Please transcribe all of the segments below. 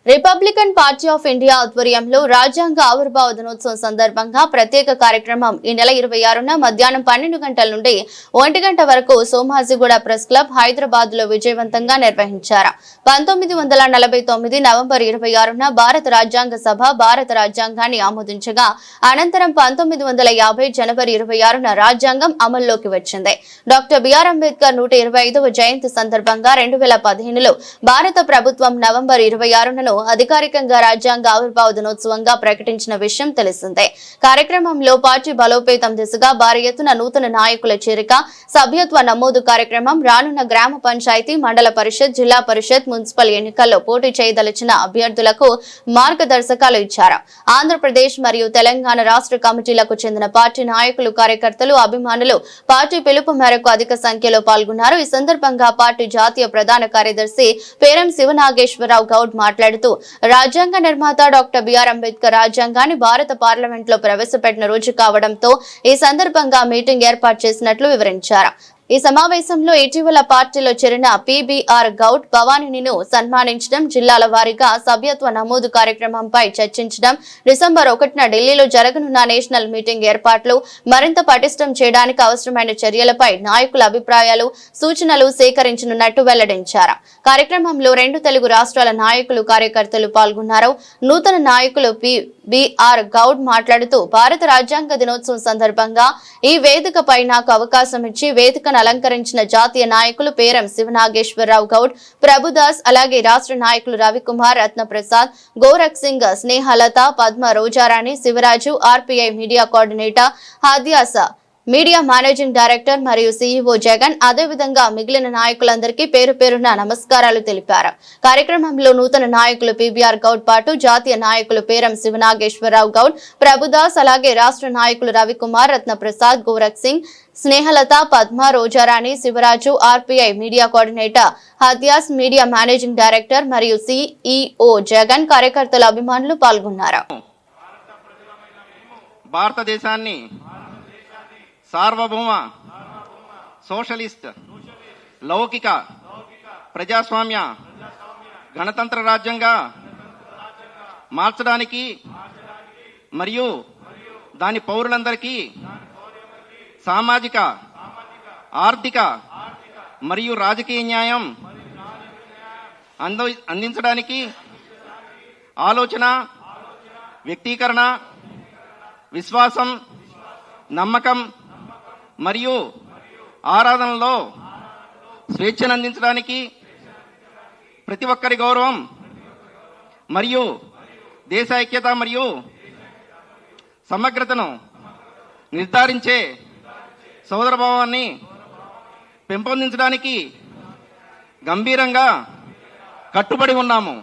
Republican party of India ఆధ్వర్యంలో రాజ్యాంగ ఆవిర్భావ దినోత్సవం సందర్భంగా ప్రత్యేక కార్యక్రమం ఈ నెల 26న మధ్యాహ్నం 12 గంటల నుండి 1 గంట వరకు సోమాజిగూడ ప్రెస్ క్లబ్ హైదరాబాద్ లో విజయవంతంగా నిర్వహించారు. 1949 నవంబర్ 26న భారత రాజ్యాంగ సభ భారత రాజ్యాంగాన్ని ఆమోదించగా అనంతరం 1950 జనవరి 26న రాజ్యాంగం అమల్లోకి వచ్చింది. డాక్టర్ బిఆర్ అంబేద్కర్ 125వ జయంతి సందర్భంగా 2015లో భారత ప్రభుత్వం నవంబర్ 26న అధికారికంగా రాజ్యాంగ ఆవిర్భావ దినోత్సవంగా ప్రకటించిన విషయం తెలిసిందే. కార్యక్రమంలో పార్టీ బలోపేతం దిశగా భారీ ఎత్తున నూతన నాయకుల చేరిక, సభ్యత్వ నమోదు కార్యక్రమం, రానున్న గ్రామ పంచాయతీ, మండల పరిషత్, జిల్లా పరిషత్, మున్సిపల్ ఎన్నికల్లో పోటీ చేయదలిచిన అభ్యర్థులకు మార్గదర్శకాలు ఇచ్చారు. ఆంధ్రప్రదేశ్ మరియు తెలంగాణ రాష్ట్ర కమిటీలకు చెందిన పార్టీ నాయకులు, కార్యకర్తలు, అభిమానులు పార్టీ పిలుపు మేరకు అధిక సంఖ్యలో పాల్గొన్నారు. ఈ సందర్భంగా పార్టీ జాతీయ ప్రధాన కార్యదర్శి పేరం శివనాగేశ్వరరావు గౌడ్ మాట్లాడుతూ రాజ్యాంగ నిర్మాత డాక్టర్ బిఆర్ అంబేద్కర్ రాజ్యాంగాన్ని భారత పార్లమెంట్ లో ప్రవేశపెట్టిన రోజు కావడంతో ఈ సందర్భంగా మీటింగ్ ఏర్పాటు చేసినట్లు వివరించారు. ఈ సమావేశంలో ఇటీవల పార్టీలో చేరిన పిబిఆర్ గౌడ్ భవానీని సన్మానించడం, జిల్లాల వారీగా సభ్యత్వ నమోదు కార్యక్రమంపై చర్చించడం, డిసెంబర్ 1న ఢిల్లీలో జరగనున్న నేషనల్ మీటింగ్ ఏర్పాట్లు మరింత పటిష్టం చేయడానికి అవసరమైన చర్యలపై నాయకుల అభిప్రాయాలు, సూచనలు సేకరించనున్నట్టు వెల్లడించారు. కార్యక్రమంలో 2 తెలుగు రాష్ట్రాల నాయకులు, కార్యకర్తలు పాల్గొన్నారు. నూతన నాయకులు పిబిఆర్ గౌడ్ మాట్లాడుతూ భారత రాజ్యాంగ దినోత్సవం సందర్భంగా ఈ వేదికపై నాకు అవకాశం ఇచ్చి వేదిక అలంకరించిన జాతీయ నాయకులు పేరం శివనాగేశ్వరరావు గౌడ్, ప్రభుదాస్, అలాగే రాష్ట్ర నాయకులు Ravikumar, Ratnaprasad, Gorakh Singh, Snehalatha, Padma, Rojarani, Shivaraju, RPI media coordinator Hadyasa, media managing director మరియు సీఈఓ జగన్, అదేవిధంగా మిగిలిన నాయకులందరికీ పేరు పేరున నమస్కారాలు తెలిపారు. కార్యక్రమంలో నూతన నాయకులు పిబిఆర్ గౌడ్ పాటు జాతీయ నాయకులు పేరం శివనాగేశ్వరరావు గౌడ్, ప్రభుదాస్, అలాగే రాష్ట్ర నాయకులు Ravikumar, Ratnaprasad, Gorakh Singh, Snehalatha, Padma, Rojarani, Shivaraju, RPI media coordinator Hadyas, media managing director మరియు సీఈఓ జగన్, కార్యకర్తల అభిమానులు పాల్గొన్నారు. భారతదేశాన్ని సార్వభౌమ సోషలిస్ట్ లౌకిక ప్రజాస్వామ్య గణతంత్ర రాజ్యంగా మార్చడానికి మరియు దాని పౌరులందరికీ సామాజిక, ఆర్థిక మరియు రాజకీయ న్యాయం అందించడానికి ఆలోచన, వ్యక్తీకరణ, విశ్వాసం, నమ్మకం మరియు ఆరాధనలో స్వేచ్ఛను అందించడానికి, ప్రతి ఒక్కరి గౌరవం మరియు దేశ ఐక్యత మరియు సమగ్రతను నిర్ధారించే సోదరభావాన్ని పెంపొందించడానికి గంభీరంగా కట్టుబడి ఉన్నాము.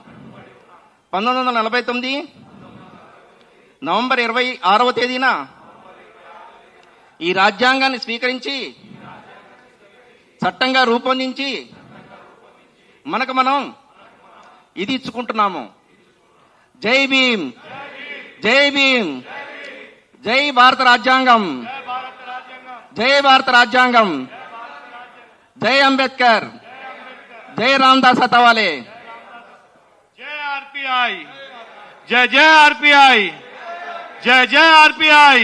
1949 నవంబర్ 26వ తేదీన ఈ రాజ్యాంగాన్ని స్వీకరించి చట్టంగా రూపొందించి మనకు మనం ఇది ఇచ్చుకుంటున్నాము. జై భీమ్, జై భీమ్, జై భారత రాజ్యాంగం, జై భారత రాజ్యాంగం, జై అంబేద్కర్, జై రామదాస్ అథవాలే, జై ఆర్పిఐ, జై జై ఆర్పిఐ, జై జై ఆర్పిఐ,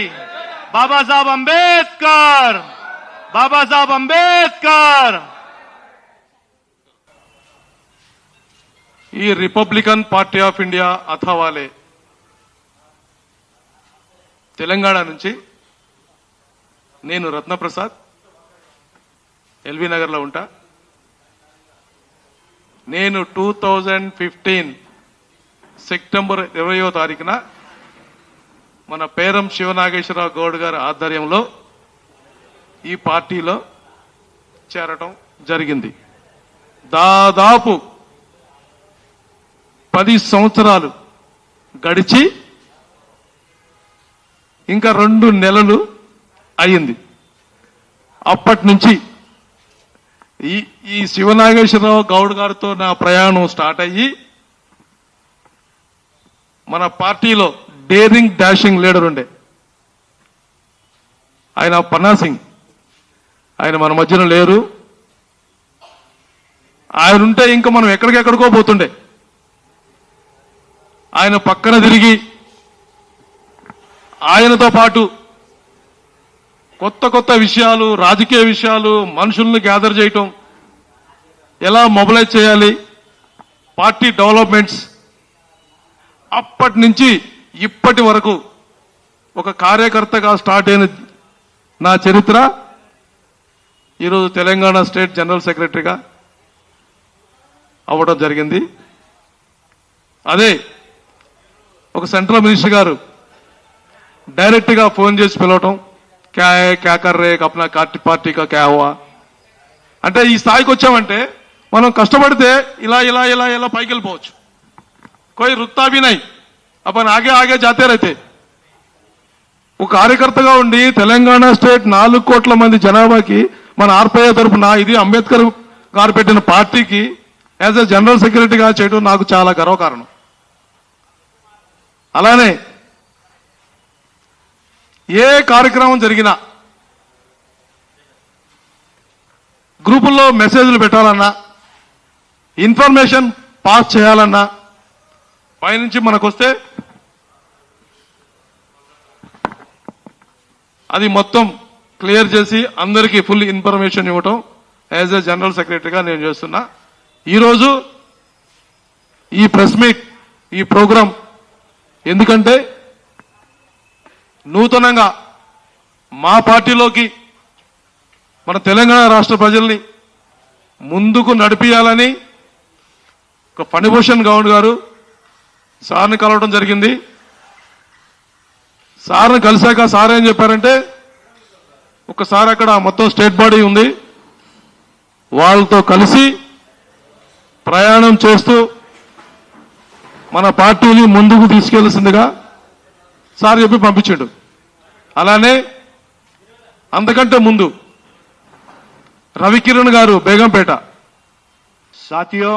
బాబాసాహెబ్ అంబేద్కర్, బాబాసాహెబ్ అంబేద్కర్. ఈ Republican party of India Athawale Telangana నుంచి నేను రత్నప్రసాద్ ఎల్బీ నగర్లో ఉంటా. నేను 2015 సెప్టెంబర్ 20వ తారీఖున మన పేరం శివనాగేశ్వరరావు గౌడ్ గారి ఆధ్వర్యంలో ఈ పార్టీలో చేరటం జరిగింది. దాదాపు 10 సంవత్సరాలు గడిచి ఇంకా 2 నెలలు అయ్యింది. అప్పటి నుంచి ఈ శివనాగేశ్వరరావు గౌడ్ గారితో నా ప్రయాణం స్టార్ట్ అయ్యి మన పార్టీలో డేరింగ్ డాషింగ్ లీడర్ ఉండే ఆయన పన్నా సింగ్, ఆయన మన మధ్యన లేరు. ఆయన ఉంటే ఇంకా మనం ఎక్కడికెక్కడికో పోతుండే. ఆయన పక్కన తిరిగి ఆయనతో పాటు కొత్త కొత్త విషయాలు, రాజకీయ విషయాలు, మనుషుల్ని గ్యాదర్ చేయటం, ఎలా మొబిలైజ్ చేయాలి, పార్టీ డెవలప్మెంట్స్, అప్పటి నుంచి ఇప్పటి వరకు ఒక కార్యకర్తగా స్టార్ట్ అయిన నా చరిత్ర ఈరోజు తెలంగాణ స్టేట్ జనరల్ సెక్రటరీగా అవ్వడం జరిగింది. అదే ఒక సెంట్రల్ మినిస్టర్ గారు డైరెక్ట్ గా ఫోన్ చేసి పిలవటం, క్యా కర్ రే అప్నా పార్టీ కా క్యా హువా అంటే, ఈ స్థాయికి వచ్చామంటే మనం కష్టపడితే ఇలా ఇలా ఇలా ఇలా పైకి వెళ్ళిపోవచ్చు. కోయి రుత్తా భీ నహీ, అపన్ ఆగే ఆగే జాతే రహతే. ఒక కార్యకర్తగా ఉండి తెలంగాణ స్టేట్ 4 కోట్ల మంది జనాభాకి మన ఆర్పీఐ తరఫున ఇది అంబేద్కర్ గారు పెట్టిన పార్టీకి యాజ్ ఎ జనరల్ సెక్రటరీగా చేయడం నాకు చాలా గర్వకారణం. అలానే ఏ కార్యక్రమం జరిగినా గ్రూపుల్లో మెసేజ్లు పెట్టాలన్నా, ఇన్ఫర్మేషన్ పాస్ చేయాలన్నా పైనుంచి మనకొస్తే అది మొత్తం క్లియర్ చేసి అందరికీ ఫుల్ ఇన్ఫర్మేషన్ ఇవ్వటం యాజ్ ఎ జనరల్ సెక్రటరీగా నేను చేస్తున్నా. ఈరోజు ఈ ప్రెస్ మీట్, ఈ ప్రోగ్రాం ఎందుకంటే నూతనంగా మా పార్టీలోకి మన తెలంగాణ రాష్ట్ర ప్రజల్ని ముందుకు నడిపియాలని ఒక ఫణిభూషణ్ గౌడ్ గారు సార్ని కలవడం జరిగింది. సార్ని కలిశాక సార్ ఏం చెప్పారంటే, ఒకసారి అక్కడ మొత్తం స్టేట్ బాడీ ఉంది, వాళ్ళతో కలిసి ప్రయాణం చేస్తూ మన పార్టీని ముందుకు తీసుకెళ్లాల్సిందిగా సార్ చెప్పి పంపించాడు. అలానే అంతకంటే ముందు రవికిరణ్ గారు బేగంపేట. साथियों,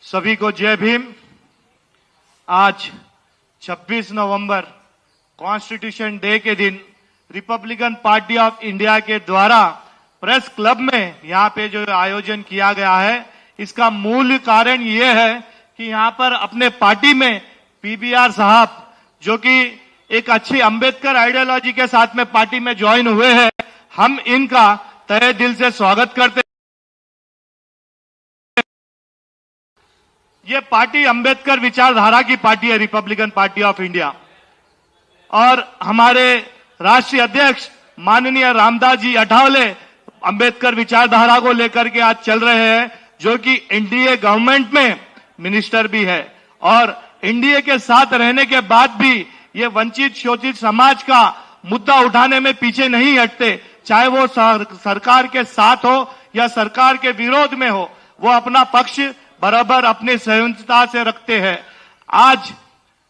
सभी को जय भीम। आज 26 नवंबर कॉन्स्टिट्यूशन डे के दिन रिपब्लिकन पार्टी ऑफ इंडिया के द्वारा प्रेस क्लब में यहाँ पे जो आयोजन किया गया है, इसका मूल कारण ये है कि यहाँ पर अपने पार्टी में पीबीआर साहब जो कि एक अच्छी अंबेडकर आइडियोलॉजी के साथ में पार्टी में ज्वाइन हुए हैं, हम इनका तहे दिल से स्वागत करते हैं। ये पार्टी अंबेडकर विचारधारा की पार्टी है, रिपब्लिकन पार्टी ऑफ इंडिया, और हमारे राष्ट्रीय अध्यक्ष माननीय रामदास जी अठावले अंबेडकर विचारधारा को लेकर के आज चल रहे हैं, जो कि एनडीए गवर्नमेंट में मिनिस्टर भी है, और एनडीए के साथ रहने के बाद भी ये वंचित शोषित समाज का मुद्दा उठाने में पीछे नहीं हटते। चाहे वो सरकार के साथ हो या सरकार के विरोध में हो, वो अपना पक्ष बराबर अपनी संयमता से रखते हैं। आज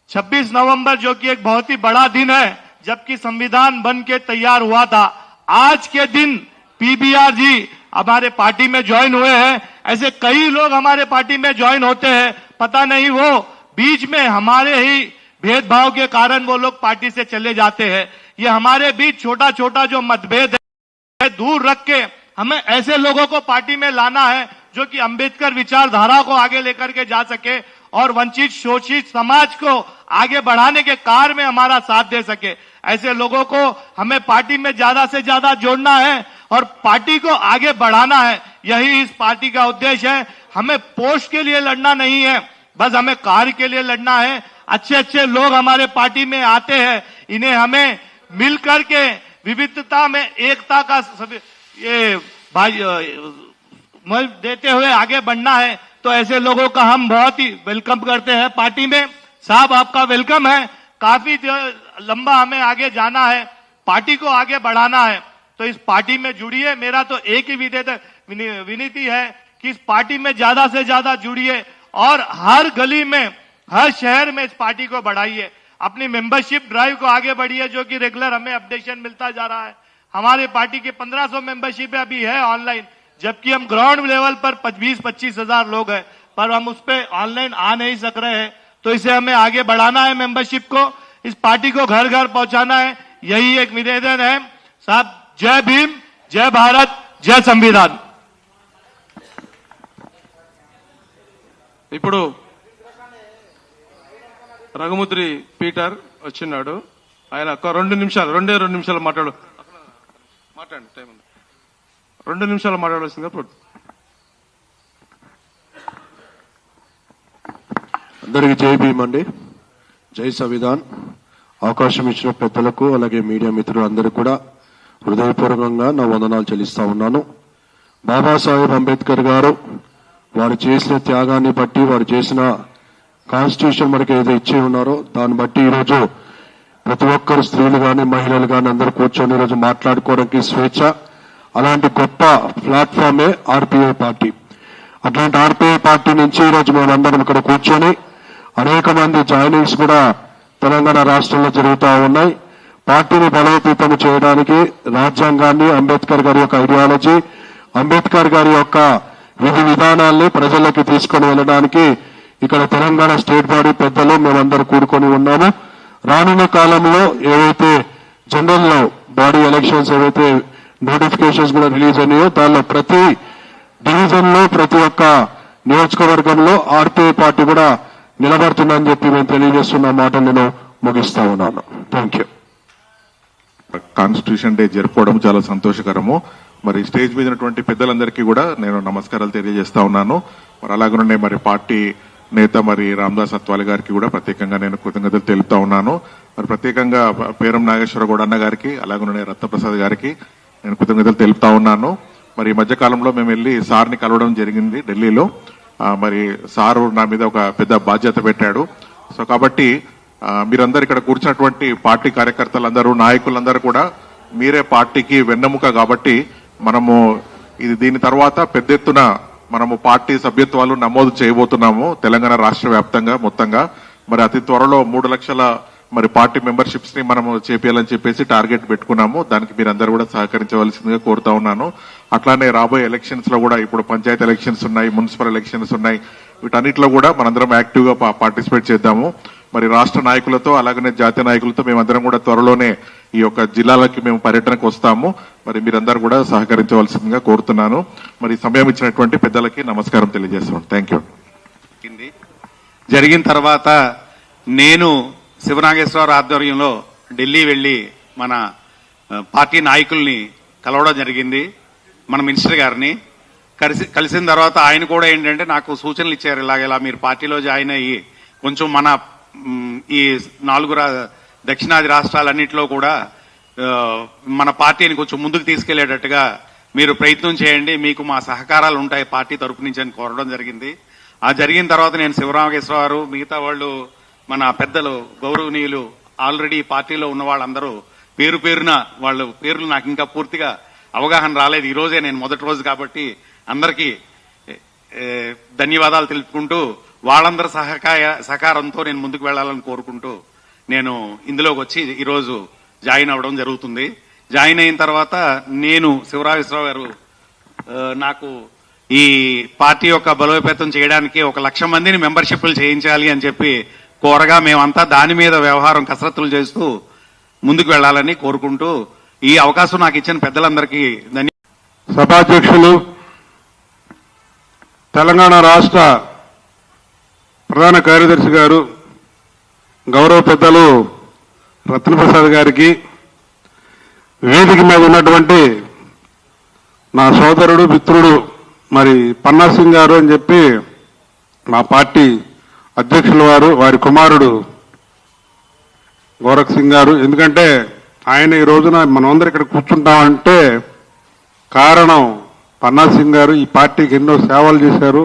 26 नवंबर जो कि एक बहुत ही बड़ा दिन है, जबकि संविधान बन के तैयार हुआ था, आज के दिन पीबीआर जी हमारे पार्टी में ज्वाइन हुए हैं। ऐसे कई लोग हमारे पार्टी में ज्वाइन होते हैं, पता नहीं वो बीच में हमारे ही भेदभाव के कारण वो लोग पार्टी से चले जाते हैं। ये हमारे बीच छोटा छोटा जो मतभेद है दूर रख के हमें ऐसे लोगों को पार्टी में लाना है जो कि अंबेडकर विचारधारा को आगे लेकर के जा सके और वंचित शोषित समाज को आगे बढ़ाने के कार्य में हमारा साथ दे सके। ऐसे लोगों को हमें पार्टी में ज्यादा से ज्यादा जोड़ना है और पार्टी को आगे बढ़ाना है। यही इस पार्टी का उद्देश्य है। हमें पोस्ट के लिए लड़ना नहीं है, बस हमें कार्य के लिए लड़ना है। अच्छे अच्छे लोग हमारे पार्टी में आते हैं, इन्हें हमें मिलकर के विविधता में एकता का ये देते हुए आगे बढ़ना है। तो ऐसे लोगों का हम बहुत ही वेलकम करते हैं पार्टी में। साहब, आपका वेलकम है। काफी लंबा हमें आगे जाना है, पार्टी को आगे बढ़ाना है, तो इस पार्टी में जुड़िए। मेरा तो एक ही विनती है कि इस पार्टी में ज्यादा से ज्यादा जुड़िए और हर गली में, हर शहर में इस पार्टी को बढ़ाइए। अपनी मेंबरशिप ड्राइव को आगे बढ़िए, जो कि रेगुलर हमें अपडेशन मिलता जा रहा है। हमारे पार्टी के 1500 मेंबरशिप अभी है ऑनलाइन, जबकि हम ग्राउंड लेवल पर 20-25 हजार लोग हैं, पर हम उस पर ऑनलाइन आ नहीं सक रहे हैं। तो इसे हमें आगे बढ़ाना है, मेंबरशिप को, इस पार्टी को घर घर पहुंचाना है। यही एक निवेदन है। साहब, जय भीम, जय भारत, जय संविधान। ఇప్పుడు రఘుముద్రి పీటర్ వచ్చిన్నాడు. ఆయన ఒక 2 నిమిషాలు మాట్లాడండి. టైం ఉంది. 2 నిమిషాలు మాట్లాడాల్సిందిగా కోరుతున్నాను. అందరికీ జై భీమ్ అండి, జై సంవిధాన్. అవకాశం ఇచ్చిన పెద్దలకు అలాగే మీడియా మిత్రులు అందరూ కూడా హృదయపూర్వకంగా నా వందనాలు చెల్లిస్తా ఉన్నాను. బాబాసాహెబ్ అంబేద్కర్ గారు వారు చేసిన త్యాగాన్ని బట్టి, వారు చేసిన కాన్స్టిట్యూషన్ మనకి ఏదో ఇచ్చి ఉన్నారో దాన్ని బట్టి ఈరోజు ప్రతి ఒక్కరు స్త్రీలు కానీ మహిళలు కానీ అందరూ కూర్చొని ఈరోజు మాట్లాడుకోవడానికి స్వేచ్ఛ. అలాంటి గొప్ప ప్లాట్ఫామే ఆర్పీఐ పార్టీ. అట్లాంటి ఆర్పీఐ పార్టీ నుంచి ఈరోజు మేమందరం ఇక్కడ కూర్చొని అనేక మంది జాయినింగ్స్ కూడా తెలంగాణ రాష్ట్రంలో జరుగుతూ ఉన్నాయి. పార్టీని బలోపేతం చేయడానికి రాజ్యాంగాన్ని, అంబేద్కర్ గారి యొక్క ఐడియాలజీ, అంబేద్కర్ గారి యొక్క విధి విధానాల్ని ప్రజల్లోకి తీసుకొని వెళ్ళడానికి ఇక్కడ తెలంగాణ స్టేట్ బాడీ పెద్దలు మేమందరూ కూడుకొని ఉన్నాము. రానున్న కాలంలో ఏవైతే జనరల్ బాడీ ఎలక్షన్స్ ఏవైతే నోటిఫికేషన్స్ కూడా రిలీజ్ అయినాయో దానిలో ప్రతి డివిజన్ లో ప్రతి ఒక్క నియోజకవర్గంలో ఆర్పీఐ పార్టీ కూడా నిలబడుతుందని చెప్పి మేము తెలియజేస్తున్న మాట నేను ముగిస్తా ఉన్నాను. Thank you. కాన్స్టిట్యూషన్ డే జరుపుకోవడం చాలా సంతోషకరము. మరి స్టేజ్ మీద ఉన్నటువంటి పెద్దలందరికీ కూడా నేను నమస్కారాలు తెలియజేస్తా ఉన్నాను. మరి అలాగనే మరి పార్టీ నేత మరి రామదాస్ అత్వాల గారికి కూడా ప్రత్యేకంగా నేను కృతజ్ఞతలు తెలుపుతా ఉన్నాను. మరి ప్రత్యేకంగా పేరం నాగేశ్వరగౌడ అన్న గారికి అలాగనే రత్నప్రసాద్ గారికి నేను కృతజ్ఞతలు తెలుపుతా ఉన్నాను. మరి ఈ మధ్య కాలంలో మేము వెళ్ళి సార్ని కలవడం జరిగింది ఢిల్లీలో. మరి సారు నా మీద ఒక పెద్ద బాధ్యత పెట్టాడు. సో కాబట్టి మీరందరూ ఇక్కడ కూర్చున్నటువంటి పార్టీ కార్యకర్తలందరూ, నాయకులందరూ కూడా మీరే పార్టీకి వెన్నెముక. కాబట్టి మనము దీని తర్వాత పెద్ద ఎత్తున మనము పార్టీ సభ్యత్వాలు నమోదు చేయబోతున్నాము తెలంగాణ రాష్ట్ర వ్యాప్తంగా మొత్తంగా. మరి అతి త్వరలో 3 లక్షల మరి పార్టీ మెంబర్షిప్స్ ని మనము చేపేయాలని చెప్పేసి టార్గెట్ పెట్టుకున్నాము. దానికి మీరందరూ కూడా సహకరించవలసిందిగా కోరుతా ఉన్నాను. అట్లానే రాబోయే ఎలక్షన్స్ లో కూడా ఇప్పుడు పంచాయతీ ఎలక్షన్స్ ఉన్నాయి, మున్సిపల్ ఎలక్షన్స్ ఉన్నాయి. వీటన్నిటిలో కూడా మనందరం యాక్టివ్ గా పార్టిసిపేట్ చేద్దాము. మరి రాష్ట్ర నాయకులతో అలాగనే జాతీయ నాయకులతో మేమందరం కూడా త్వరలోనే ఈ యొక్క జిల్లాలకి మేము పర్యటనకు వస్తాము. మరి మీరందరూ కూడా సహకరించవలసిందిగా కోరుతున్నాను. మరి సమయం ఇచ్చినటువంటి పెద్దలకి నమస్కారం తెలియజేస్తున్నాను. Thank you. జరిగిన తర్వాత నేను శివనాగేశ్వరరావు ఆధ్వర్యంలో ఢిల్లీ వెళ్లి మన పార్టీ నాయకుల్ని కలవడం జరిగింది, మన మినిస్టర్ గారిని కలిసిన తర్వాత ఆయన కూడా ఏంటంటే నాకు సూచనలు ఇచ్చారు. ఇలా మీరు పార్టీలో జాయిన్ అయ్యి కొంచెం మన ఈ 4 దక్షిణాది రాష్ట్రాలన్నింటిలో కూడా మన పార్టీని కొంచెం ముందుకు తీసుకెళ్లేటట్టుగా మీరు ప్రయత్నం చేయండి, మీకు మా సహకారాలు ఉంటాయి పార్టీ తరపు నుంచి అని కోరడం జరిగింది. ఆ జరిగిన తర్వాత నేను శివరామకేశ్వరరావు మిగతా వాళ్ళు మన పెద్దలు గౌరవనీయులు ఆల్రెడీ పార్టీలో ఉన్న వాళ్ళందరూ పేరు పేరున వాళ్ళ పేర్లు నాకు ఇంకా పూర్తిగా అవగాహన రాలేదు. ఈ రోజే నేను మొదటి రోజు కాబట్టి అందరికీ ధన్యవాదాలు తెలుపుకుంటూ వాళ్ళందరి సహకారంతో నేను ముందుకు వెళ్లాలని కోరుకుంటూ నేను ఇందులోకి వచ్చి ఈరోజు జాయిన్ అవ్వడం జరుగుతుంది. జాయిన్ అయిన తర్వాత నేను శివరామేశ్వరరావు గారు నాకు ఈ పార్టీ యొక్క బలోపేతం చేయడానికి 1,00,000 మందిని మెంబర్షిప్లు చేయించాలి అని చెప్పి కోరగా మేమంతా దాని మీద వ్యవహారం కసరత్తులు చేస్తూ ముందుకు వెళ్లాలని కోరుకుంటూ ఈ అవకాశం నాకు ఇచ్చిన పెద్దలందరికీ సభాధ్యక్షులు, తెలంగాణ రాష్ట్ర ప్రధాన కార్యదర్శి గారు, గౌరవ పెద్దలు రత్నప్రసాద్ గారికి, వేదిక మీద ఉన్నటువంటి నా సోదరుడు మిత్రుడు మరి పన్నా సింగ్ గారు అని చెప్పి మా పార్టీ అధ్యక్షుల వారు, వారి కుమారుడు గోరఖ్ సింగ్ గారు. ఎందుకంటే ఆయన ఈ రోజున మనమందరం ఇక్కడ కూర్చుంటామంటే కారణం పన్నా సింగ్ గారు ఈ పార్టీకి ఎన్నో సేవలు చేశారు.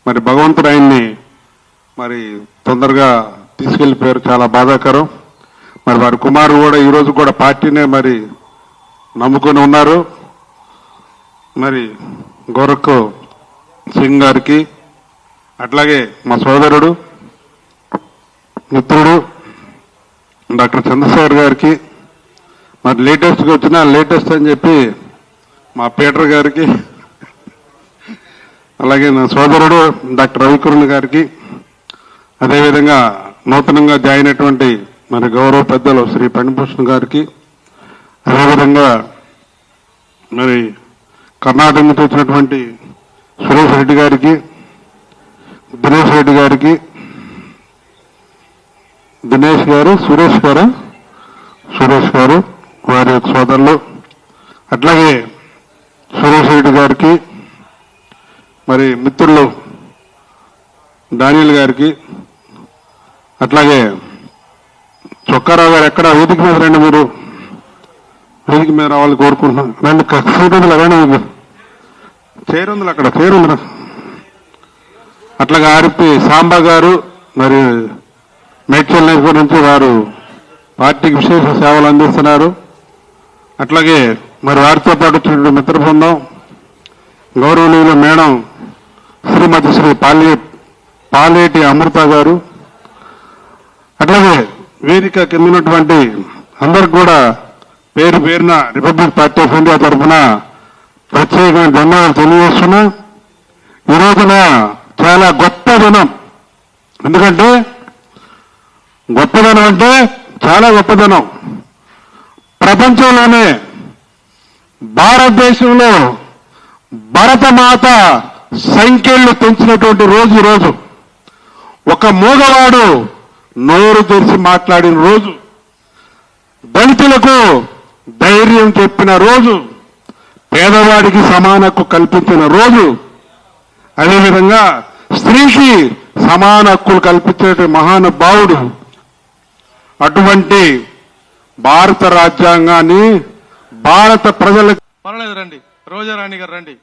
మరి భగవంతుడు ఆయన్ని మరి తొందరగా తీసుకెళ్లిపోయారు, చాలా బాధాకరం. మరి వారి కుమారుడు కూడా ఈ రోజు కూడా పార్టీనే మరి నమ్ముకొని ఉన్నారు. మరి గోరఖ్ సింగ్ గారికి, అట్లాగే మా సోదరుడు మిత్రుడు డాక్టర్ చంద్రశేఖర్ గారికి, మరి లేటెస్ట్గా వచ్చిన లేటెస్ట్ అని చెప్పి మా పీటర్ గారికి, అలాగే నా సోదరుడు డాక్టర్ రవికిరణ్ గారికి, అదేవిధంగా నూతనంగా జాయిన్ అయినటువంటి మరి గౌరవ పెద్దలు శ్రీ పణిభూషణ్ గారికి, అదేవిధంగా మరి కర్ణాటక నుంచి వచ్చినటువంటి సురేష్ రెడ్డి గారికి, దినేష్ రెడ్డి గారికి, దినేష్ గారు, సురేష్ గారు వారి యొక్క సోదరులు, అట్లాగే సురేష్ రెడ్డి గారికి, మరి మిత్రులు డానియల్ గారికి, అట్లాగే చొక్కారావు గారు ఎక్కడ వేదిక మీద రండి, మీరు వేదిక మీద రావాలని కోరుకుంటున్నాను. రండి, సీట్ ఉంది రండి, చేరుంది అక్కడ చేరుందిరా. అట్లాగే ఆర్పి సాంబా గారు, మరి మేడ్చల్ నియోజకవర్గం నుంచి వారు పార్టీకి విశేష సేవలు అందిస్తున్నారు. అట్లాగే మరి వారితో పాటు వచ్చినటువంటి మిత్ర బృందం, గౌరవనీయులు మేడం శ్రీమతి శ్రీ పాలేటి అమృత గారు, అట్లాగే వేదిక కింద ఉన్నటువంటి అందరికి కూడా పేరు పేరున రిపబ్లిక్ పార్టీ ఆఫ్ ఇండియా తరఫున ప్రత్యేకమైన ధన్యవాదాలు తెలియజేస్తున్నా. ఈ రోజున చాలా గొప్ప దినం. ఎందుకంటే గొప్పదనం అంటే చాలా గొప్పదనం. ప్రపంచంలోనే భారతదేశంలో భరతమాత సంఖ్యలు పెంచినటువంటి రోజు ఒక మూగవాడు నోరు తెరిచి మాట్లాడిన రోజు, దళితులకు ధైర్యం చెప్పిన రోజు, పేదవాడికి సమాన హక్కు కల్పించిన రోజు, అదేవిధంగా స్త్రీకి సమాన హక్కులు కల్పించే మహానుభావుడు. అటువంటి భారత రాజ్యాంగాన్ని భారత ప్రజలకు పర్వాలేదు రండి, రోజారాణి గారు రండి,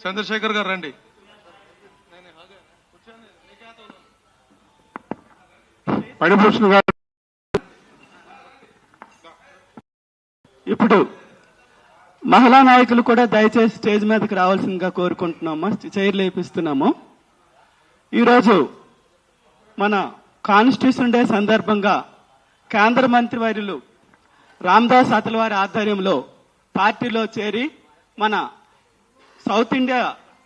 చంద్రశేఖర్ గారు రండి. పడిభూషణ్ గారు ఇప్పుడు మహిళా నాయకులు కూడా దయచేసి స్టేజ్ మీదకి రావాల్సిందిగా కోరుకుంటున్నాము, చైర్లు వేపిస్తున్నాము. ఈరోజు మన కాన్స్టిట్యూషన్ డే సందర్భంగా కేంద్ర మంత్రివర్యులు రామ్దాస్ అతల్వారి ఆధ్వర్యంలో పార్టీలో చేరి మన సౌత్ ఇండియా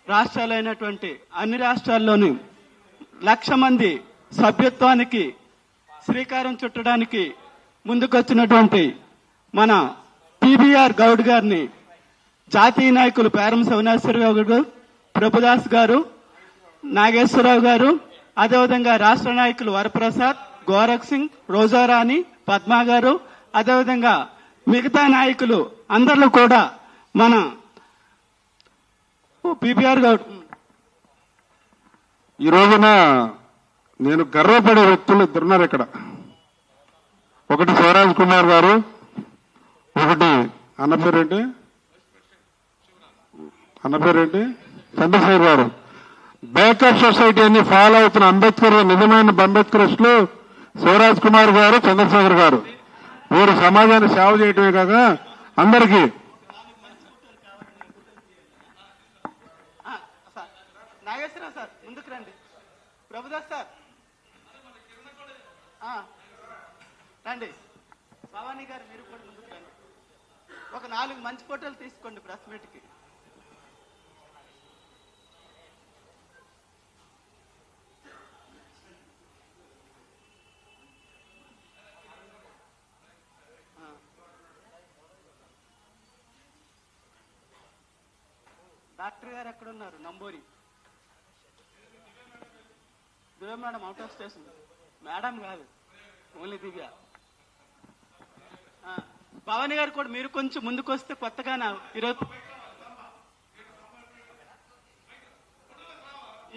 రాష్ట్రాలైనటువంటి అన్ని రాష్ట్రాల్లోని 1,00,000 మంది సభ్యత్వానికి శ్రీకారం చుట్టడానికి ముందుకొచ్చినటువంటి మన పిబిఆర్ గౌడ్ గారిని జాతీయ నాయకులు పేరం శివనాశ్వరరావు గారు, ప్రభుదాస్ గారు, నాగేశ్వరరావు గారు, అదేవిధంగా రాష్ట్ర నాయకులు వరప్రసాద్, గోరఖ్ సింగ్, రోజారాణి, పద్మా గారు, అదేవిధంగా మిగతా నాయకులు అందరిలో కూడా మన పిబిఆర్ గౌడ్. ఈ రోజున నేను గర్వపడే వ్యక్తులు ఇద్దరున్నారు ఇక్కడ. ఒకటి శివరాజ్ కుమార్ గారు, ఒకటి అన్న పేరేంటి చంద్రశేఖర్ గారు. బేకర్ సొసైటీ అని ఫాలో అవుతున్న అంబేద్కర్, నిజమైన అంబేద్కరిస్టులు శివరాజ్ కుమార్ గారు, చంద్రశేఖర్ గారు. వీరు సమాజాన్ని సేవ చేయటమే కాక అందరికీ నాగేశ్వరరావు సార్ ముందుకు రండి, ప్రభుదాస్ సార్ రండి, భవానీ గారు మీరు కూడా ముందుకు రండి. ఒక 4 మంచి ఫోటోలు తీసుకోండి ప్రెస్ మీట్కి. డాక్టర్ గారు ఎక్కడున్నారు? Namburi Divya madam out of station. Madam కాదు, ఓన్లీ దివ్య. భవానీ గారు కూడా మీరు కొంచెం ముందుకు వస్తే కొత్తగా ఈరోజు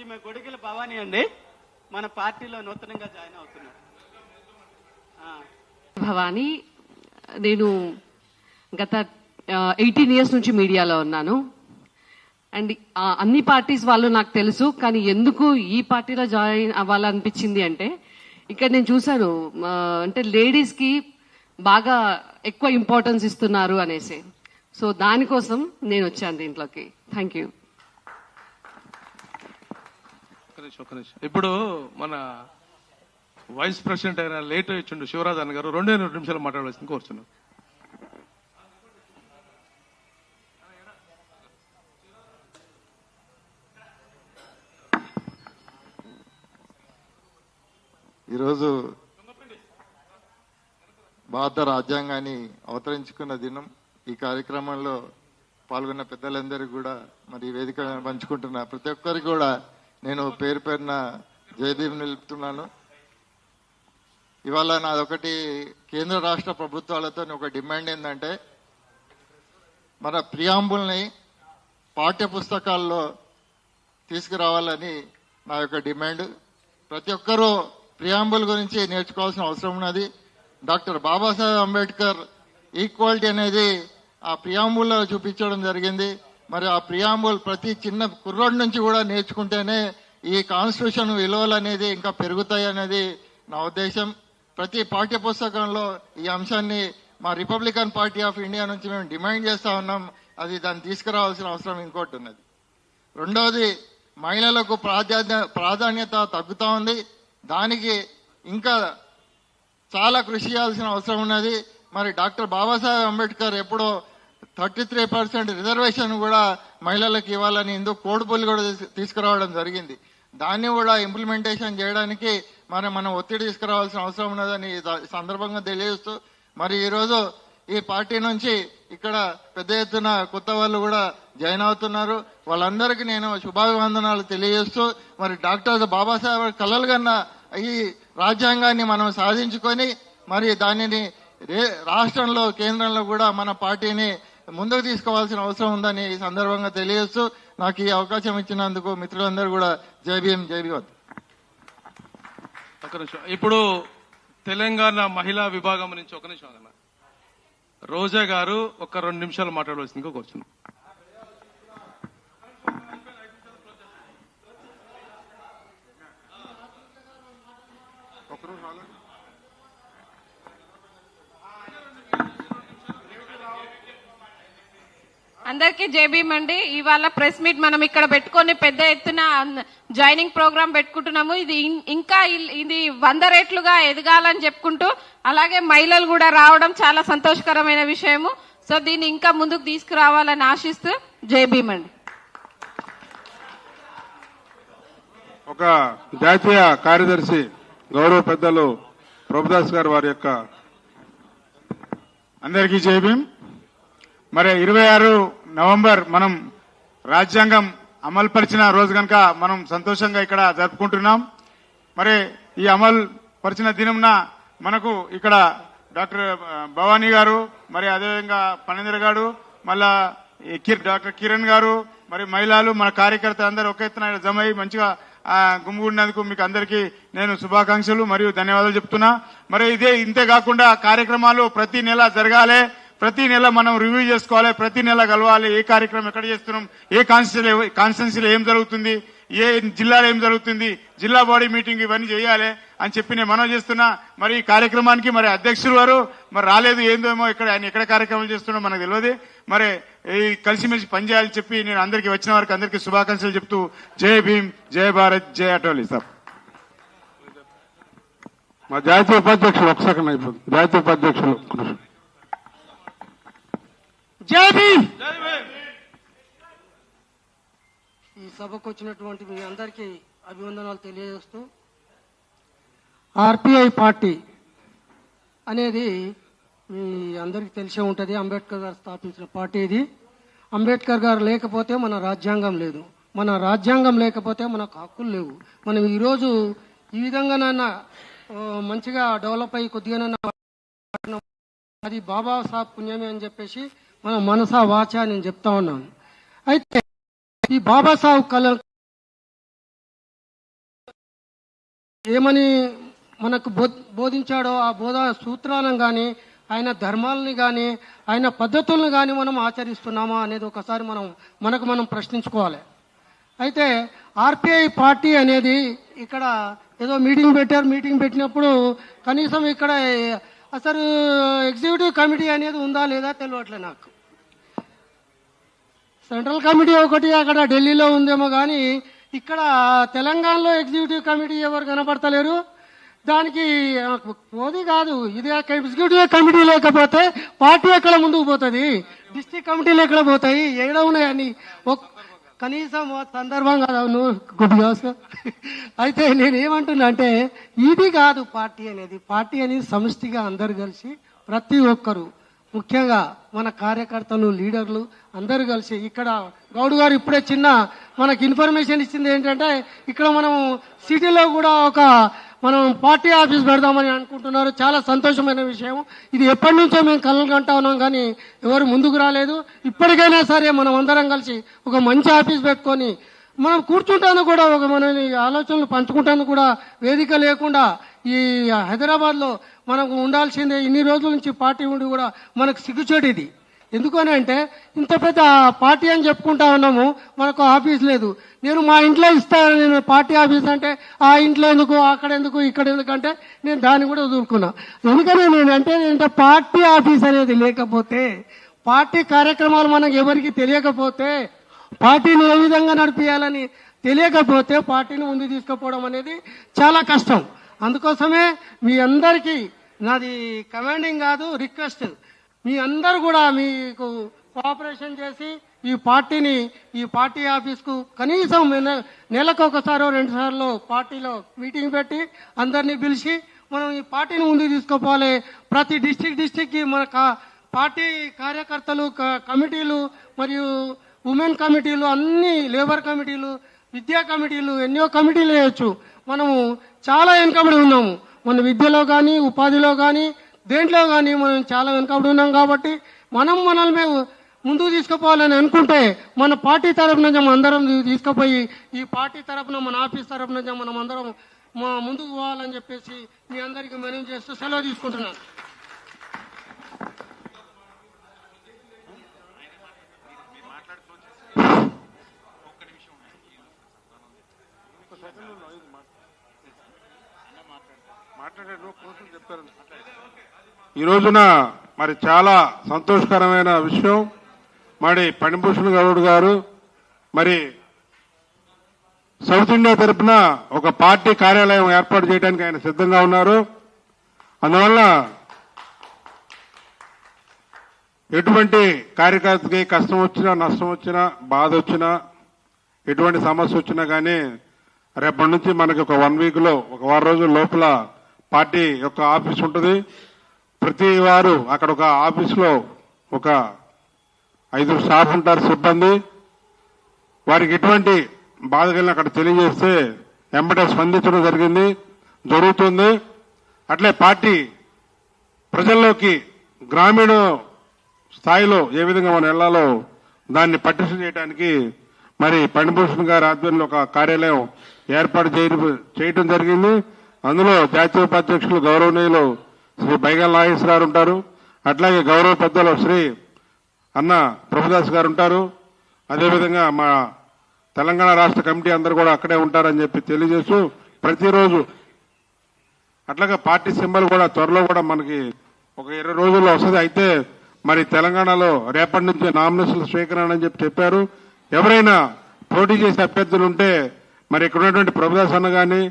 ఈమె గొడిగిల భవానీ అండి, మన పార్టీలో నూతనంగా జాయిన్ అవుతున్నారు. భవానీ, నేను గత 18 years నుంచి మీడియాలో ఉన్నాను. అండ్ అన్ని పార్టీస్ వాళ్ళు నాకు తెలుసు, కానీ ఎందుకు ఈ పార్టీలో జాయిన్ అవ్వాలనిపించింది అంటే ఇక్కడ నేను చూశాను, అంటే లేడీస్ కి బాగా ఎక్కువ ఇంపార్టెన్స్ ఇస్తున్నారు అనేసి. సో దానికోసం నేను వచ్చాను దీంట్లోకి. Thank you. ఇప్పుడు మన వైస్ ప్రెసిడెంట్ అయిన లేట్ ఇచ్చిండు శివరాజ్ అన్న గారు 2 నిమిషాలు మాట్లాడవలసింది కోరుచున్నాను. ఈరోజు భారత రాజ్యాంగాన్ని అవతరించుకున్న దినం. ఈ కార్యక్రమంలో పాల్గొన్న పెద్దలందరికీ కూడా, మరి వేదిక పంచుకుంటున్న ప్రతి ఒక్కరికి కూడా నేను పేరు పేరున జయదీప్ నిలుపుతున్నాను. ఇవాళ నాదొకటి కేంద్ర రాష్ట్ర ప్రభుత్వాలతో ఒక డిమాండ్ ఏంటంటే మన ప్రియాంబుల్ని పాఠ్య పుస్తకాల్లో తీసుకురావాలని నా యొక్క డిమాండ్. ప్రతి ఒక్కరూ ప్రియాంబుల్ గురించి నేర్చుకోవాల్సిన అవసరం ఉన్నది. డాక్టర్ బాబాసాహెబ్ అంబేద్కర్ ఈక్వాలిటీ అనేది ఆ ప్రియాంబుల్లో చూపించడం జరిగింది. మరి ఆ ప్రియాంబుల్ ప్రతి చిన్న కుర్రోడి నుంచి కూడా నేర్చుకుంటేనే ఈ కాన్స్టిట్యూషన్ విలువలు అనేది ఇంకా పెరుగుతాయి అనేది నా ఉద్దేశం. ప్రతి పాఠ్య పుస్తకంలో ఈ అంశాన్ని మా రిపబ్లికన్ పార్టీ ఆఫ్ ఇండియా నుంచి మేము డిమాండ్ చేస్తా ఉన్నాం. అది దాన్ని తీసుకురావాల్సిన అవసరం ఇంకోటి ఉన్నది. రెండవది, మహిళలకు ప్రాధాన్యత తగ్గుతా ఉంది. దానికి ఇంకా చాలా కృషి చేయాల్సిన అవసరం ఉన్నది. మరి డాక్టర్ బాబాసాహెబ్ అంబేద్కర్ ఎప్పుడో 33% రిజర్వేషన్ కూడా మహిళలకు ఇవ్వాలని హిందూ కోడ్ బిల్ కూడా తీసుకురావడం జరిగింది. దాన్ని కూడా ఇంప్లిమెంటేషన్ చేయడానికి మనం ఒత్తిడి తీసుకురావాల్సిన అవసరం ఉన్నదని ఈ సందర్భంగా తెలియజేస్తూ, మరి ఈరోజు ఈ పార్టీ నుంచి ఇక్కడ పెద్ద ఎత్తున కొత్త వాళ్ళు కూడా జాయిన్ అవుతున్నారు. వాళ్ళందరికీ నేను శుభాభివందనాలు తెలియజేస్తూ, మరి డాక్టర్ బాబాసాహెబ్ కలలు కన్నా ఈ రాజ్యాంగాన్ని మనం సాధించుకొని మరి దానిని రాష్ట్రంలో కేంద్రంలో కూడా మన పార్టీని ముందుకు తీసుకోవాల్సిన అవసరం ఉందని ఈ సందర్భంగా తెలియజేస్తూ, నాకు ఈ అవకాశం ఇచ్చినందుకు మిత్రులందరూ కూడా జై భీమ్ జై భీమ్. ఒక నిమిషం. ఇప్పుడు తెలంగాణ మహిళా విభాగం నుంచి ఒక నిమిషం అన్న రోజా గారు ఒక 2 నిమిషాలు మాట్లాడవలసిందిగా కూర్చున్నాం. అందరికీ జేబీఎం అండి. ఇవాళ ప్రెస్ మీట్ మనం ఇక్కడ పెట్టుకొని పెద్ద ఎత్తున జాయినింగ్ ప్రోగ్రామ్ పెట్టుకుంటున్నాము. ఇది ఇంకా ఇది 100 రెట్లుగా ఎదగాలని చెప్పుకుంటూ, అలాగే మహిళలు కూడా రావడం చాలా సంతోషకరమైన విషయము. సో దీన్ని ఇంకా ముందుకు తీసుకురావాలని ఆశిస్తూ జేబీఎం అండి. ఒక జాతీయ కార్యదర్శి గౌరవ పెద్దలు ప్రభుదాస్ గారు వారి యొక్క అందరికీ జేబీఎం. మరి 26 నవంబర్ మనం రాజ్యాంగం అమలుపరిచిన రోజు కనుక మనం సంతోషంగా ఇక్కడ జరుపుకుంటున్నాం. మరి ఈ అమలు పరిచిన దినంన మనకు ఇక్కడ డాక్టర్ భవానీ గారు, మరి అదేవిధంగా పనేంద్ర గారు, మళ్ళా డాక్టర్ కిరణ్ గారు, మరి మహిళలు మన కార్యకర్తలు అందరూ ఒక ఎత్తున జమ అయి మంచిగా గుమ్ముగుడినందుకు మీకు అందరికీ నేను శుభాకాంక్షలు మరియు ధన్యవాదాలు చెప్తున్నా. మరి ఇంతే కాకుండా కార్యక్రమాలు ప్రతి నెల జరగాలి, ప్రతి నెల మనం రివ్యూ చేసుకోవాలి, ప్రతి నెల కలవాలి. ఏ కార్యక్రమం ఎక్కడ చేస్తున్నాం, ఏ కాన్స్టిట్యున్సీలో ఏం జరుగుతుంది, ఏ జిల్లాలో ఏం జరుగుతుంది, జిల్లా బాడీ మీటింగ్ ఇవన్నీ చేయాలి అని చెప్పి నేను మనవి చేస్తున్నా. మరి ఈ కార్యక్రమానికి మరి అధ్యక్షులు వారు మరి రాలేదు, ఏందేమో ఇక్కడ ఆయన ఎక్కడ కార్యక్రమాలు చేస్తున్నా మనకు తెలియదు. మరి ఈ కలిసిమెలిసి పనిచేయాలని చెప్పి నేను అందరికీ వచ్చిన వారికి అందరికీ శుభాకాంక్షలు చెప్తూ జై భీమ్, జై భారత్, జై అటోలీ సార్. మా జాతీయ ఉపాధ్యక్షులు ఒకసారి అయిపోతుంది. జాతీయ ఉపాధ్యక్షులు జై భీమ్. ఈ సభకు వచ్చినటువంటి మీ అందరికీ అభివందనాలు తెలియజేస్తూ, ఆర్పిఐ పార్టీ అనేది మీ అందరికీ తెలిసే ఉంటుంది. అంబేద్కర్ గారు స్థాపించిన పార్టీ ఇది. అంబేద్కర్ గారు లేకపోతే మన రాజ్యాంగం లేదు, మన రాజ్యాంగం లేకపోతే మనకు హక్కులు లేవు. మనం ఈరోజు ఈ విధంగానైనా మంచిగా డెవలప్ అయ్యి కొద్దిగానైనా అది బాబాసాహెబ్ పుణ్యమే అని చెప్పేసి మన మనసా వాచ నేను చెప్తా ఉన్నాను. అయితే ఈ బాబాసాహెబ్ కళ ఏమని మనకు బోధించాడో ఆ బోధ సూత్రాలను కానీ ఆయన ధర్మాలని కానీ ఆయన పద్ధతులను కానీ మనం ఆచరిస్తున్నామా అనేది ఒకసారి మనం ప్రశ్నించుకోవాలి. అయితే ఆర్పిఐ పార్టీ అనేది ఇక్కడ ఏదో మీటింగ్ పెట్టారు. మీటింగ్ పెట్టినప్పుడు కనీసం ఇక్కడ అసలు ఎగ్జిక్యూటివ్ కమిటీ అనేది ఉందా లేదా తెలియట్లే నాకు. సెంట్రల్ కమిటీ ఒకటి అక్కడ ఢిల్లీలో ఉందేమో కానీ ఇక్కడ తెలంగాణలో ఎగ్జిక్యూటివ్ కమిటీ ఎవరు కనపడతలేరు. దానికి పోది కాదు, ఇది ఎగ్జిక్యూటివ్ కమిటీ లేకపోతే పార్టీ ఎక్కడ ముందుకు పోతుంది, డిస్ట్రిక్ట్ కమిటీలు ఎక్కడ పోతాయి, ఎక్కడ ఉన్నాయని కనీసం సందర్భం కాదు నువ్వు కొద్దిగా. అయితే నేనేమంటున్నా అంటే ఇది కాదు పార్టీ అనేది. పార్టీ అనేది సమిష్టిగా అందరు కలిసి ప్రతి ఒక్కరు, ముఖ్యంగా మన కార్యకర్తలు, లీడర్లు అందరూ కలిసి ఇక్కడ గౌడ్ గారు ఇప్పుడే చిన్న మనకి ఇన్ఫర్మేషన్ ఇచ్చింది ఏంటంటే ఇక్కడ మనం సిటీలో కూడా ఒక మనం పార్టీ ఆఫీస్ పెడదామని అనుకుంటున్నారు. చాలా సంతోషమైన విషయం. ఇది ఎప్పటి నుంచో మేము కలలు కంటా ఉన్నాం, కానీ ఎవరు ముందుకు రాలేదు. ఇప్పటికైనా సరే మనం అందరం కలిసి ఒక మంచి ఆఫీస్ పెట్టుకొని మనం కూర్చుంటాను కూడా, ఒక మన ఆలోచనలు పంచుకుంటాను కూడా వేదిక లేకుండా ఈ హైదరాబాద్లో మనకు ఉండాల్సిందే. ఇన్ని రోజుల నుంచి పార్టీ ఉండి కూడా మనకు సిగ్గుచేటు ఇది. ఎందుకని అంటే ఇంత పెద్ద పార్టీ అని చెప్పుకుంటా ఉన్నాము, మనకు ఆఫీస్ లేదు. నేను మా ఇంట్లో ఇస్తాను, నేను పార్టీ ఆఫీస్ అంటే ఆ ఇంట్లో ఎందుకు, అక్కడ ఎందుకు, ఇక్కడ ఎందుకంటే నేను దాన్ని కూడా వదులుకున్నా. ఎందుకని ఏంటంటే పార్టీ ఆఫీస్ అనేది లేకపోతే, పార్టీ కార్యక్రమాలు మనకు ఎవరికి తెలియకపోతే, పార్టీని ఏ విధంగా నడిపించాలని తెలియకపోతే పార్టీని ముందు తీసుకుపోవడం అనేది చాలా కష్టం. అందుకోసమే మీ అందరికీ నాది కమాండింగ్ కాదు, రిక్వెస్ట్. మీ అందరూ కూడా మీకు కోఆపరేషన్ చేసి ఈ పార్టీ ఆఫీస్కు కనీసం నెలకు ఒకసారో 2 సార్లు పార్టీలో మీటింగ్ పెట్టి అందరినీ పిలిచి మనం ఈ పార్టీని ముందుకు తీసుకుపోవాలి. ప్రతి డిస్టిక్కి మన పార్టీ కార్యకర్తలు, కమిటీలు మరియు ఉమెన్ కమిటీలు, అన్ని లేబర్ కమిటీలు, విద్యా కమిటీలు, ఎన్నో కమిటీలు వేయచ్చు. మనము చాలా వెనుకబడి ఉన్నాము. మన విద్యలో కానీ, ఉపాధిలో కానీ, దేంట్లో కానీ మనం చాలా వెనుకబడి ఉన్నాం. కాబట్టి మనల్ని ముందుకు తీసుకుపోవాలని అనుకుంటే మన పార్టీ తరఫు నుంచి మనం అందరం తీసుకుపోయి ఈ పార్టీ తరఫున, మన ఆఫీస్ తరఫు నుంచి మనం అందరం ముందుకు పోవాలని చెప్పేసి మీ అందరికీ మనవి చేస్తూ సెలవు తీసుకుంటున్నాను. ఈ రోజున మరి చాలా సంతోషకరమైన విషయం, మరి పణిభూషణ్ గౌడ్ గారు మరి సౌత్ ఇండియా తరఫున ఒక పార్టీ కార్యాలయం ఏర్పాటు చేయడానికి ఆయన సిద్ధంగా ఉన్నారు. అందువల్ల ఎటువంటి కార్యకర్తకి కష్టం వచ్చినా, నష్టం వచ్చినా, బాధ వచ్చినా, ఎటువంటి సమస్య వచ్చినా కానీ రేపటి నుంచి మనకి ఒక 1 వీక్లో, ఒక 1 రోజుల లోపల పార్టీ యొక్క ఆఫీస్ ఉంటుంది. ప్రతి వారు అక్కడ ఒక ఆఫీసులో ఒక 5 స్టాఫ్ ఉంటారు, సిబ్బంది. వారికి ఎటువంటి బాధ కలిగిన అక్కడ తెలియజేస్తే వెంబడే స్పందించడం జరుగుతుంది. అట్లే పార్టీ ప్రజల్లోకి గ్రామీణ స్థాయిలో ఏ విధంగా మనం వెళ్లాలో దాన్ని పటిష్ట చేయడానికి మరి పణిభూషణ్ గారి ఆధ్వర్యంలో ఒక కార్యాలయం ఏర్పాటు చేయడం జరిగింది. అందులో జాతీయ ఉపాధ్యక్షులు గౌరవనీయులు శ్రీ బైగల్ నాగేశ్వరరావు ఉంటారు. అట్లాగే గౌరవ పెద్దలు శ్రీ అన్న ప్రభుదాస్ గారు ఉంటారు. అదేవిధంగా మా తెలంగాణ రాష్ట్ర కమిటీ అందరూ కూడా అక్కడే ఉంటారని చెప్పి తెలియజేస్తూ, ప్రతిరోజు అట్లాగే పార్టీ సింబల్ కూడా త్వరలో కూడా మనకి ఒక 20 రోజుల్లో వస్తుంది. అయితే మరి తెలంగాణలో రేపటి నుంచి నామినేషన్ల స్వీకరణ అని చెప్పారు. ఎవరైనా పోటీ చేసే అభ్యర్థులు ఉంటే మరి ఇక్కడ ఉన్నటువంటి ప్రభుదాస్ అన్న కానీ,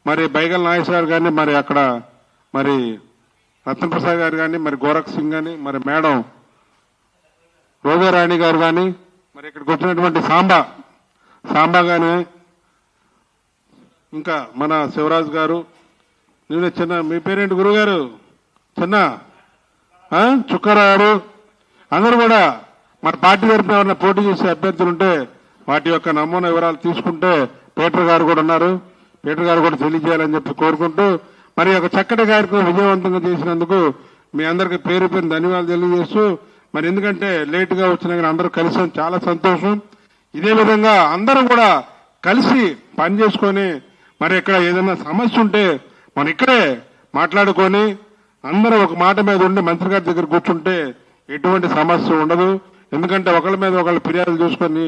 మరి బైగల్ నాగేశ్వర గారు, మరి అక్కడ మరి రత్నప్రసాద్ గారు కానీ, మరి గోరఖ్ సింగ్ కానీ, మరి మేడం రోజారాణి గారు కానీ, మరి ఇక్కడికి వచ్చినటువంటి సాంబా కానీ, ఇంకా మన శివరాజ్ గారు, నేను చిన్న, మీ పేరేంటి గురుగారు, చిన్న చుక్కారావు గారు, అందరూ కూడా మన పార్టీ తరఫున ఎవరైనా పోటీ చేసే అభ్యర్థులు ఉంటే వాటి యొక్క నమూనా వివరాలు తీసుకుంటే పీటర్ గారు కూడా ఉన్నారు, పీటర్ గారు కూడా తెలియజేయాలని చెప్పి కోరుకుంటూ, మరి ఒక చక్కటి కార్యక్రమం విజయవంతంగా చేసినందుకు మీ అందరికీ పేరు ధన్యవాదాలు తెలియజేస్తూ, మరి ఎందుకంటే లేట్ గా వచ్చినా కానీ అందరూ కలిసాం, చాలా సంతోషం. ఇదే విధంగా అందరూ కూడా కలిసి పని చేసుకొని, మరి ఇక్కడ ఏదైనా సమస్య ఉంటే మనం ఇక్కడే మాట్లాడుకొని అందరూ ఒక మాట మీద ఉండి మంత్రి గారి దగ్గర కూర్చుంటే ఎటువంటి సమస్య ఉండదు. ఎందుకంటే ఒకళ్ళ మీద ఒకళ్ళు ఫిర్యాదులు చూసుకొని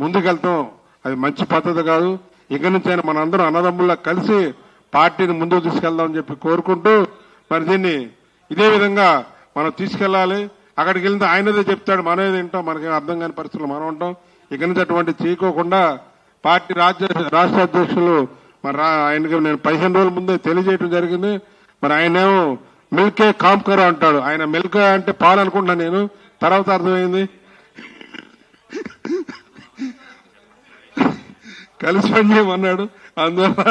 ముందుకెళ్తాం, అది మంచి పద్ధతి కాదు. ఇక నుంచి అయినా మన అందరం అన్నదమ్ముల్లా కలిసి పార్టీని ముందుకు తీసుకెళ్దామని చెప్పి కోరుకుంటూ, మరి దీన్ని ఇదే విధంగా మనం తీసుకెళ్లాలి. అక్కడికి వెళ్తే ఆయనదే చెప్తాడు, మనదే వింటాం, మనకేం అర్థం కాని పరిస్థితులు మనం ఉంటాం. ఇక నుంచి అటువంటి చేయకోకుండా పార్టీ రాష్ట్ర అధ్యక్షులు మరి ఆయనకి నేను 15 రోజుల ముందే తెలియజేయడం జరిగింది. మరి ఆయనేమో మిల్కే కామ్కరా అంటాడు. ఆయన మిల్క్ అంటే పాలు అనుకుంటున్నా నేను, తర్వాత అర్థమైంది కలిసి పని చేయమన్నాడు. అందువల్ల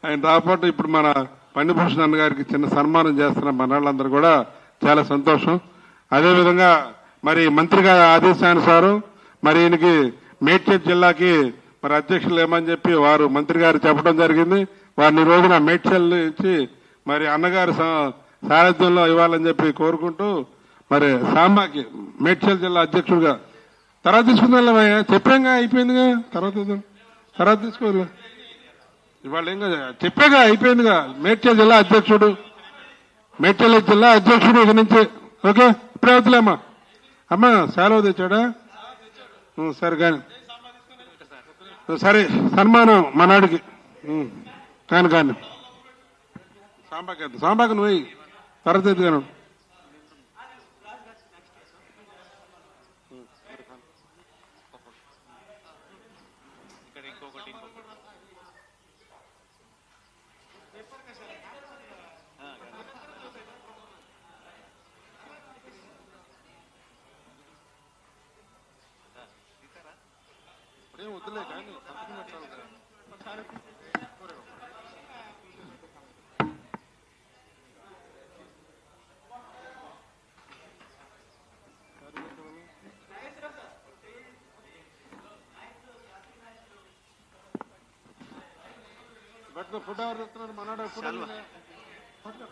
ఆయన రాపాటు ఇప్పుడు మన పణిభూషణ్ అన్న గారికి చిన్న సన్మానం చేస్తున్న మన వాళ్ళందరూ కూడా చాలా సంతోషం. అదేవిధంగా మరి మంత్రి గారి ఆదేశానుసారం మరి ఈయనకి మేడ్చల్ జిల్లాకి మరి అధ్యక్షులు ఏమని చెప్పి వారు మంత్రి గారు చెప్పడం జరిగింది. వారిని ఈ రోజున మేడ్చల్ ఇచ్చి మరి అన్నగారి సారథ్యంలో ఇవ్వాలని చెప్పి కోరుకుంటూ మరి సాంబాకి మేడ్చల్ జిల్లా అధ్యక్షుడిగా తర్వాత తీసుకుందాం చెప్పాంగా అయిపోయిందిగా తర్వాత తీసుకోవాలి ఇవాళ ఏం కదా చెప్పాగా అయిపోయిందిగా మేడ్చల్ జిల్లా అధ్యక్షుడు ఇక నుంచి ఓకే ఇప్పుడే అవుతులేమ్మా అమ్మా సెలవు తెచ్చాడా సరే కానీ సరే సన్మానం మనాడికి కానీ సాంబాకి నువ్వు తర్వాత ఎత్తుగాను వద్దులే కానీ ఫుడ్ ఎవరు తెస్తున్నారు మనోడు ఫుడ్